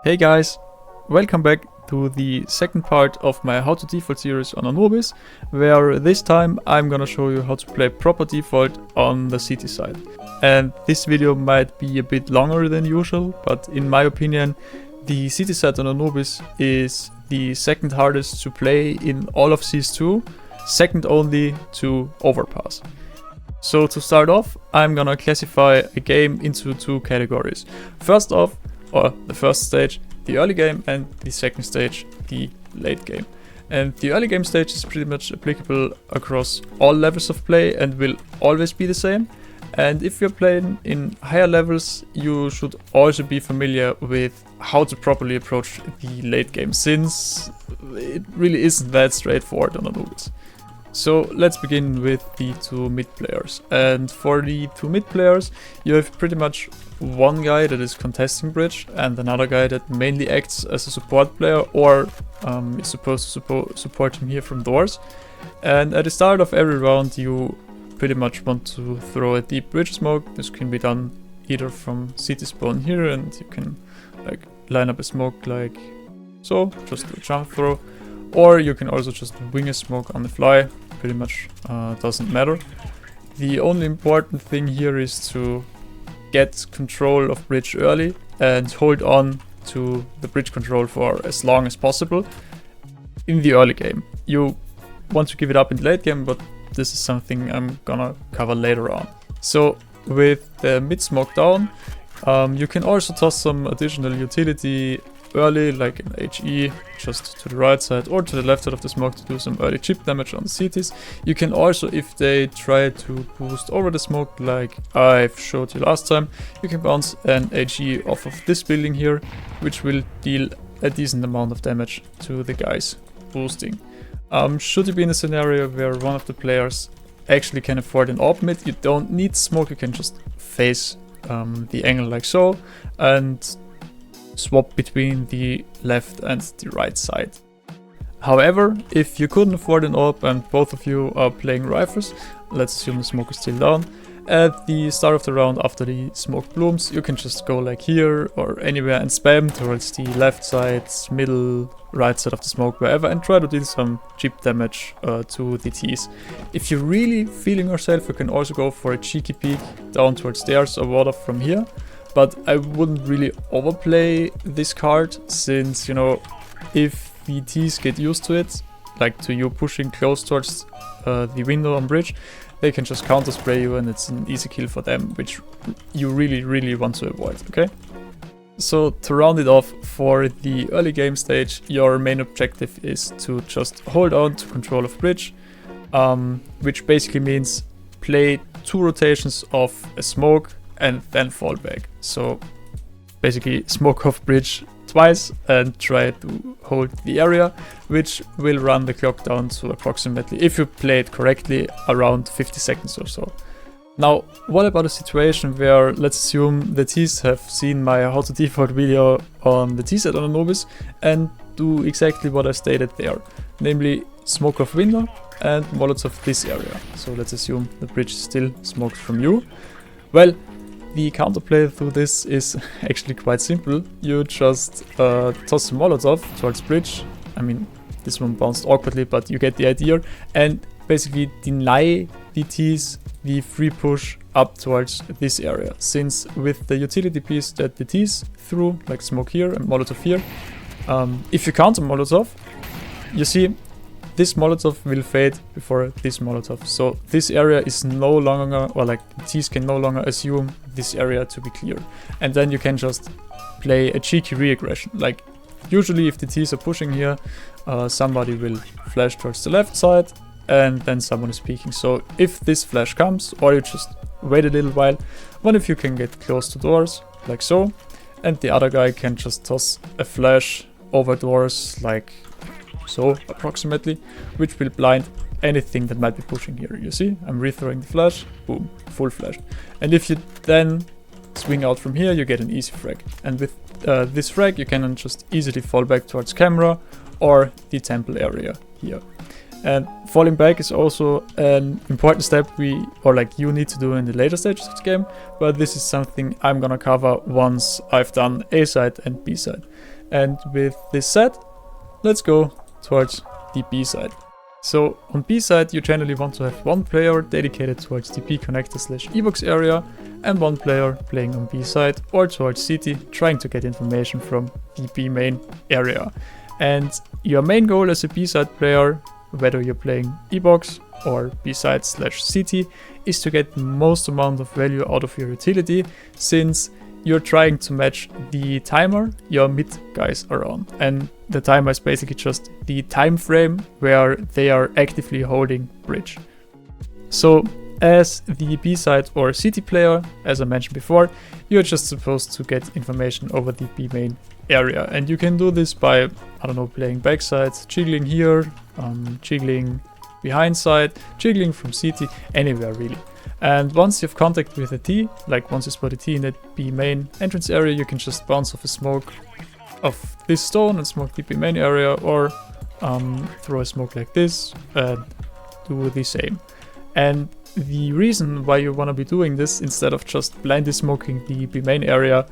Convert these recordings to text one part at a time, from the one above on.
Hey guys, welcome back to the second part of my How to Default series on Anubis, where this time I'm gonna show you how to play proper default on the city side. And this video might be a bit longer than usual, but in my opinion, the city side on Anubis is the second hardest to play in all of CS2, second only to Overpass. So to start off, I'm gonna classify a game into two categories. First off, or the first stage, the early game, and the second stage, the late game. And the early game stage is pretty much applicable across all levels of play and will always be the same. And if you're playing in higher levels, you should also be familiar with how to properly approach the late game, since it really isn't that straightforward on Anubis. So let's begin with the two mid players. And for the two mid players, you have pretty much one guy that is contesting bridge and another guy that mainly acts as a support player or is supposed to support him here from doors. And at the start of every round, you pretty much want to throw a deep bridge smoke. This can be done either from city spawn here, and you can like line up a smoke like so, just a jump throw. Or you can also just wing a smoke on the fly, pretty much doesn't matter. The only important thing here is to get control of bridge early and hold on to the bridge control for as long as possible in the early game. You want to give it up in the late game, but this is something I'm gonna cover later on. So with the mid smoke down, you can also toss some additional utility early, like an HE just to the right side or to the left side of the smoke to do some early chip damage on the cities. You can also, if they try to boost over the smoke like I've showed you last time, you can bounce an HE off of this building here, which will deal a decent amount of damage to the guys boosting. Should you be in a scenario where one of the players actually can afford an AWP mid, you don't need smoke, you can just face the angle like so and swap between the left and the right side. However, if you couldn't afford an AWP and both of you are playing rifles, let's assume the smoke is still down, at the start of the round after the smoke blooms, you can just go like here or anywhere and spam towards the left side, middle, right side of the smoke, wherever, and try to deal some chip damage to the Ts. If you're really feeling yourself, you can also go for a cheeky peek down towards stairs or water from here. But I wouldn't really overplay this card, since, you know, if the Ts get used to it, like to you pushing close towards the window on bridge, they can just counter spray you and it's an easy kill for them, which you really want to avoid, okay? So to round it off, for the early game stage, your main objective is to just hold on to control of bridge, which basically means play 2 rotations of a smoke and then fall back. So basically smoke off bridge twice and try to hold the area, which will run the clock down to approximately, if you play it correctly, around 50 seconds or so. Now, what about a situation where, let's assume the Ts have seen my how to default video on the T set on Anubis and do exactly what I stated there, namely smoke off window and molotov this area. So let's assume the bridge is still smoked from you. Well, the counterplay to this is actually quite simple. You just toss a molotov towards bridge. I mean, this one bounced awkwardly, but you get the idea. And basically deny the Ts the free push up towards this area. Since with the utility piece that the Ts threw, like smoke here and molotov here, if you counter molotov, you see this molotov will fade before this molotov. So this area is no longer, or like the Ts can no longer assume this area to be clear. And then you can just play a cheeky re-aggression. Like usually if the Ts are pushing here, somebody will flash towards the left side and then someone is peeking. So if this flash comes, or you just wait a little while, one of you can get close to doors, like so, and the other guy can just toss a flash over doors, like so approximately, which will blind anything that might be pushing here. You see, I'm rethrowing the flash, boom, full flash. And if you then swing out from here, you get an easy frag. And with this frag, you can then just easily fall back towards camera or the temple area here. And falling back is also an important step you need to do in the later stages of the game, but this is something I'm gonna cover once I've done A side and B side. And with this said, let's go towards the B side. So on B side, you generally want to have one player dedicated towards the B connector / ebox area, and one player playing on B side or towards CT, trying to get information from the B main area. And your main goal as a B side player, whether you're playing ebox or B side / CT, is to get the most amount of value out of your utility, since you're trying to match the timer your mid guys are on. And the timer is basically just the time frame where they are actively holding bridge. So as the B side or CT player, as I mentioned before, you're just supposed to get information over the B main area. And you can do this by, playing backside, jiggling here, jiggling behind side, jiggling from CT, anywhere really. And once you have contact with a T, like once you spot a T in that B main entrance area, you can just bounce off a smoke of this stone and smoke the B main area, or throw a smoke like this and do the same. And the reason why you want to be doing this instead of just blindly smoking the B main area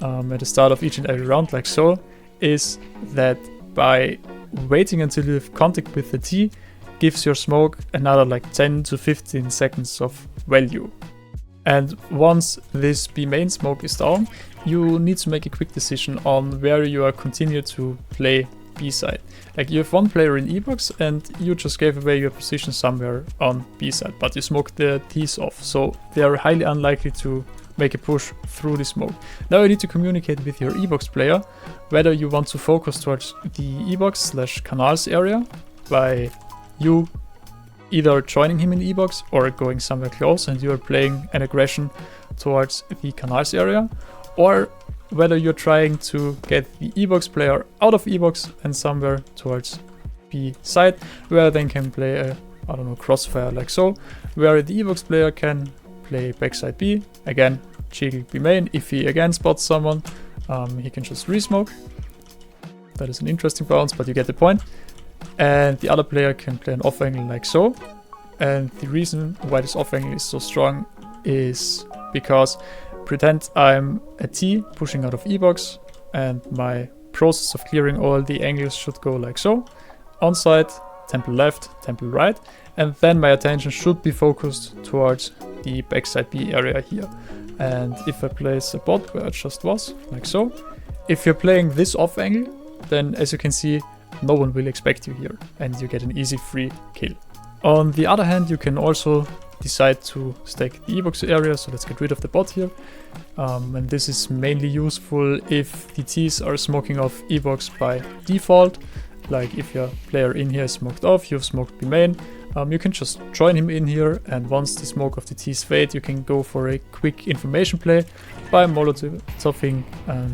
at the start of each and every round like so, is that by waiting until you have contact with the T gives your smoke another like 10 to 15 seconds of value. And once this B main smoke is down, you need to make a quick decision on where you are continue to play B side. Like you have one player in E-box and you just gave away your position somewhere on B side, but you smoked the T's off, so they are highly unlikely to make a push through the smoke. Now you need to communicate with your E-box player whether you want to focus towards the E-box / canals area by you either joining him in E-box or going somewhere close and you are playing an aggression towards the canals area, or whether you're trying to get the E-box player out of E-box and somewhere towards B side, where they can play a, crossfire like so, where the E-box player can play backside B, again, jiggle B main. If he again spots someone, he can just re-smoke. That is an interesting bounce, but you get the point. And the other player can play an off angle like so. And the reason why this off angle is so strong is because pretend I'm a T pushing out of E-box and my process of clearing all the angles should go like so. Onside, temple left, temple right, and then my attention should be focused towards the backside B area here. And if I place a bot where it just was, like so, if you're playing this off angle, then as you can see, no one will expect you here and you get an easy free kill. On the other hand, you can also decide to stack the E-box area, so let's get rid of the bot here. And this is mainly useful if the T's are smoking off E-box by default. Like if your player in here is smoked off, you've smoked B main, you can just join him in here, and once the smoke of the T's fade, you can go for a quick information play by molotoving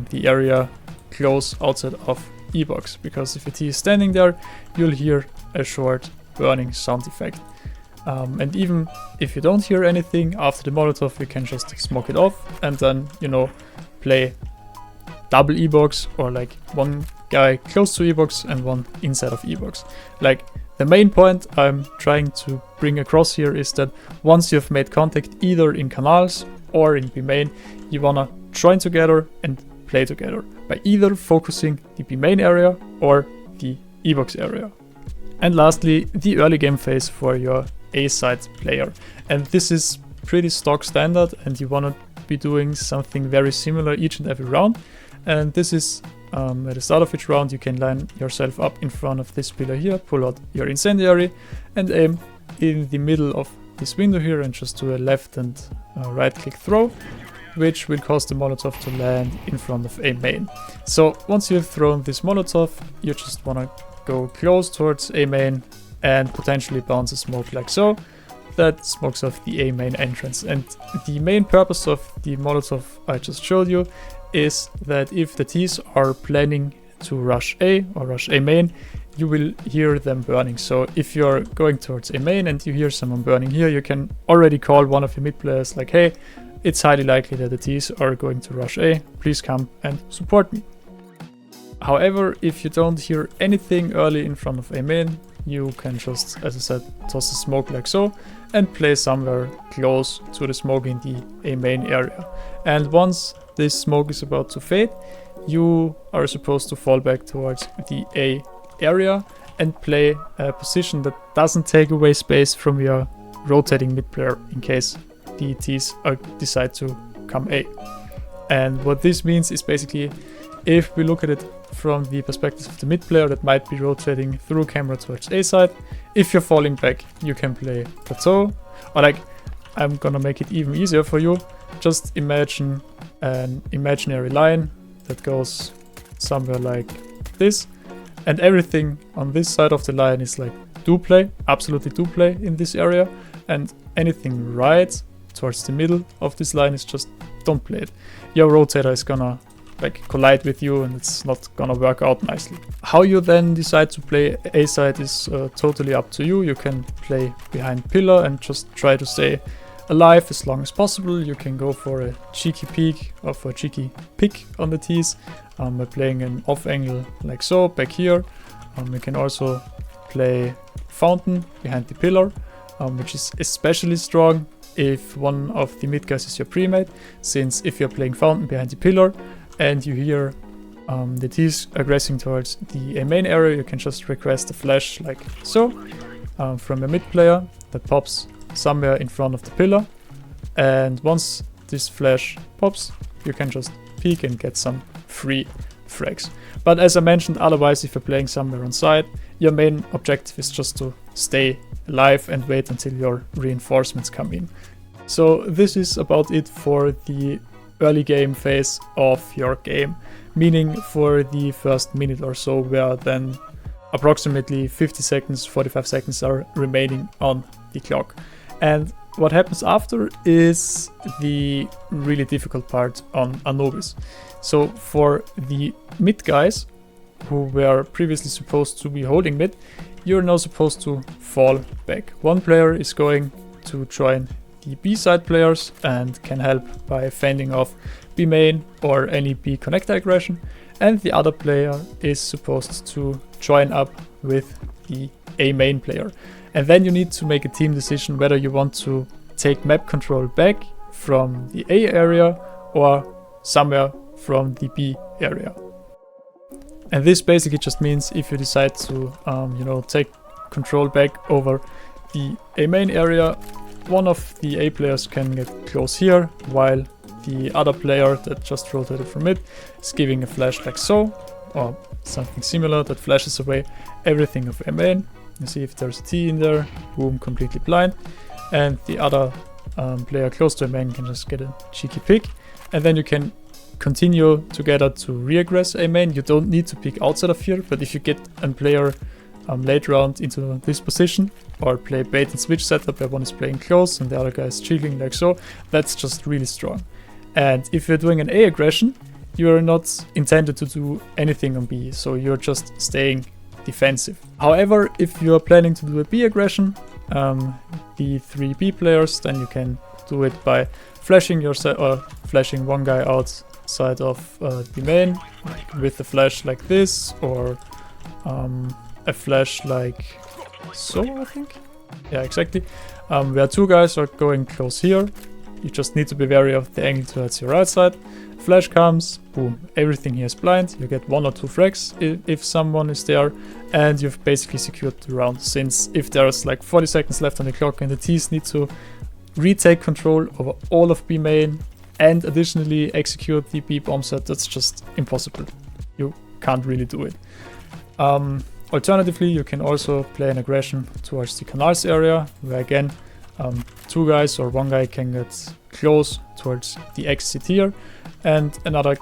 the area close outside of E-box, because if a T is standing there, you'll hear a short burning sound effect. And even if you don't hear anything after the Molotov, you can just smoke it off and then, play double E-box, or like one guy close to E-box and one inside of E-box. Like the main point I'm trying to bring across here is that once you've made contact either in canals or in B main, you wanna join together and play together by either focusing the B main area or the E-box area. And lastly, the early game phase for your A-side player. And this is pretty stock standard, and you want to be doing something very similar each and every round. And this is at the start of each round, you can line yourself up in front of this pillar here, pull out your incendiary and aim in the middle of this window here and just do a left and right click throw, which will cause the Molotov to land in front of A main. So once you've thrown this Molotov, you just want to go close towards A main and potentially bounce a smoke like so. That smokes off the A main entrance. And the main purpose of the Molotov I just showed you is that if the T's are planning to rush A or rush A main, you will hear them burning. So if you're going towards A main and you hear someone burning here, you can already call one of your mid players like, hey, it's highly likely that the T's are going to rush A, please come and support me. However, if you don't hear anything early in front of A main, you can just, as I said, toss a smoke like so and play somewhere close to the smoke in the A main area. And once this smoke is about to fade, you are supposed to fall back towards the A area and play a position that doesn't take away space from your rotating mid player in case the Ts decide to come A. And what this means is basically, if we look at it from the perspective of the mid player that might be rotating through camera towards A side, if you're falling back, you can play plateau, or like, I'm gonna make it even easier for you. Just imagine an imaginary line that goes somewhere like this, and everything on this side of the line is like do play, absolutely do play in this area, and anything right towards the middle of this line is just don't play it. Your rotator is gonna like collide with you and it's not gonna work out nicely. How you then decide to play A side is totally up to you. You can play behind pillar and just try to stay alive as long as possible. You can go for a cheeky peek or for a cheeky pick on the Ts by playing an off angle like so back here. You can also play fountain behind the pillar, which is especially strong if one of the mid guys is your pre-mate, since if you're playing fountain behind the pillar and you hear the Ts aggressing towards the A main area, you can just request a flash like so from a mid player that pops somewhere in front of the pillar, and once this flash pops, you can just peek and get some free frags. But as I mentioned, otherwise if you're playing somewhere on side, your main objective is just to stay alive and wait until your reinforcements come in. So this is about it for the early game phase of your game, meaning for the first minute or so, where then approximately 50 seconds, 45 seconds are remaining on the clock. And what happens after is the really difficult part on Anubis. So for the mid guys who were previously supposed to be holding mid, you're now supposed to fall back. One player is going to join the B side players and can help by fending off B main or any B connector aggression, and the other player is supposed to join up with the A main player. And then you need to make a team decision whether you want to take map control back from the A area or somewhere from the B area. And this basically just means if you decide to take control back over the A main area, one of the A players can get close here, while the other player that just rotated from it is giving a flash like so, or something similar that flashes away everything of A main. You see if there's a T in there, boom, completely blind. And the other player close to A main can just get a cheeky pick. And then you can continue together to re-aggress A main. You don't need to pick outside of here, but if you get a player late round into this position, or play bait and switch setup where one is playing close and the other guy is jiggling like so, that's just really strong. And if you're doing an A aggression, you're not intended to do anything on B, so you're just staying defensive. However, if you're planning to do a B aggression, the 3 B players, then you can do it by flashing yourself or flashing one guy outside of the main with a flash like this, or a flash like so, I think. Yeah, exactly. Where 2 guys are going close here, you just need to be wary of the angle towards your right side. Flash comes, boom, everything here is blind. You get 1 or 2 frags if someone is there, and you've basically secured the round, since if there's like 40 seconds left on the clock and the Ts need to retake control over all of B main and additionally execute the B bomb set, that's just impossible. You can't really do it. Alternatively, you can also play an aggression towards the canals area, where again 2 guys or 1 guy can get close towards the exit here, and another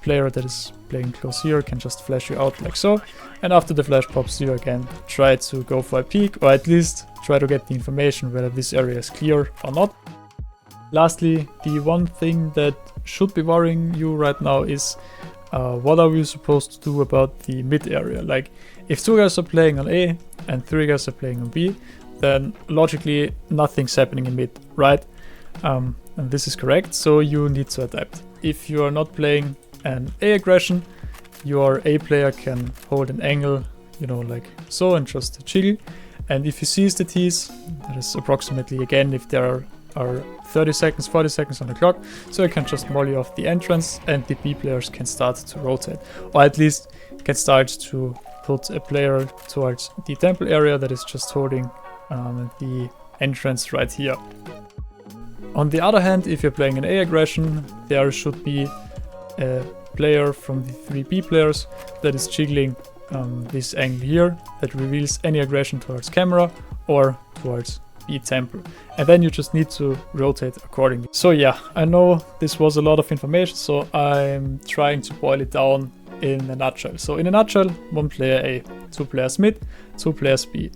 player that is playing close here can just flash you out like so, and after the flash pops, you again try to go for a peek, or at least try to get the information whether this area is clear or not. Lastly, the one thing that should be worrying you right now is what are we supposed to do about the mid area? Like, if 2 guys are playing on A and 3 guys are playing on B, then logically nothing's happening in mid, right? And this is correct, so you need to adapt. If you are not playing an A aggression, your A player can hold an angle you know, like so, and just jiggle. And if you seize the T's, that is approximately, again, if there are 30 seconds, 40 seconds on the clock, so you can just molly off the entrance and the B players can start to rotate, or at least can start to put a player towards the temple area that is just holding the entrance right here. On the other hand, if you're playing an A aggression, there should be a player from the 3 B players that is jiggling this angle here that reveals any aggression towards camera or towards B temple, and then you just need to rotate accordingly. So yeah, I know this was a lot of information, so I'm trying to boil it down in a nutshell. So in a nutshell, 1 player A, 2 players mid, 2 players B.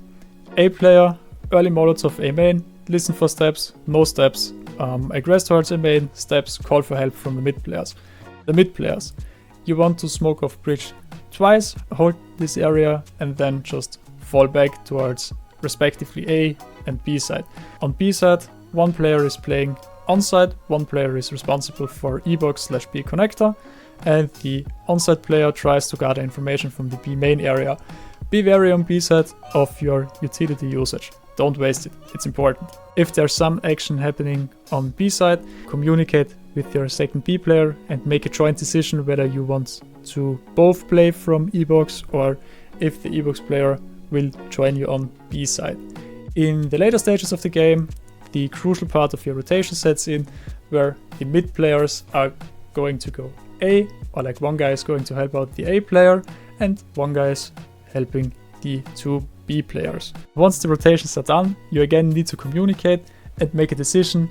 A player, early Molotov A main, listen for steps, no steps, aggress towards A main, steps, call for help from the mid players. The mid players, you want to smoke off bridge twice, hold this area, and then just fall back towards respectively A and B side. On B side, 1 player is playing onside, 1 player is responsible for E-box/B connector, and the onside player tries to gather information from the B main area. Be wary on B side of your utility usage. Don't waste it, it's important. If there's some action happening on B side, communicate with your second B player and make a joint decision whether you want to both play from E-box or if the E-box player will join you on B side. In the later stages of the game, the crucial part of your rotation sets in, where the mid players are going to go A, or like 1 guy is going to help out the A player and 1 guy is helping the 2 B players. Once the rotations are done, you again need to communicate and make a decision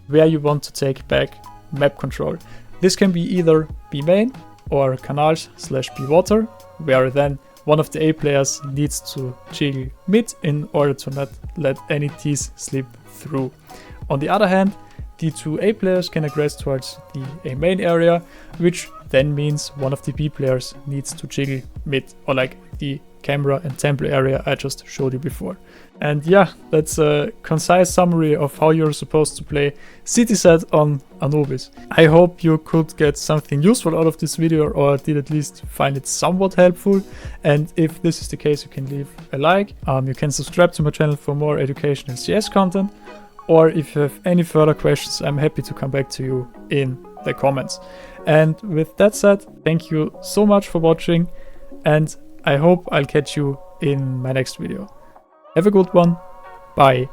where you want to take back map control. This can be either B main or canals/B water, where then 1 of the A players needs to jiggle mid in order to not let any T's slip through. On the other hand, the 2 A players can aggress towards the A main area, which then means 1 of the B players needs to jiggle mid, or like the camera and temple area I just showed you before. And yeah, that's a concise summary of how you're supposed to play city set on Anubis. I hope you could get something useful out of this video, or did at least find it somewhat helpful. And if this is the case, you can leave a like. You can subscribe to my channel for more educational CS content. Or if you have any further questions, I'm happy to come back to you in the comments. And with that said, thank you so much for watching, and I hope I'll catch you in my next video. Have a good one. Bye.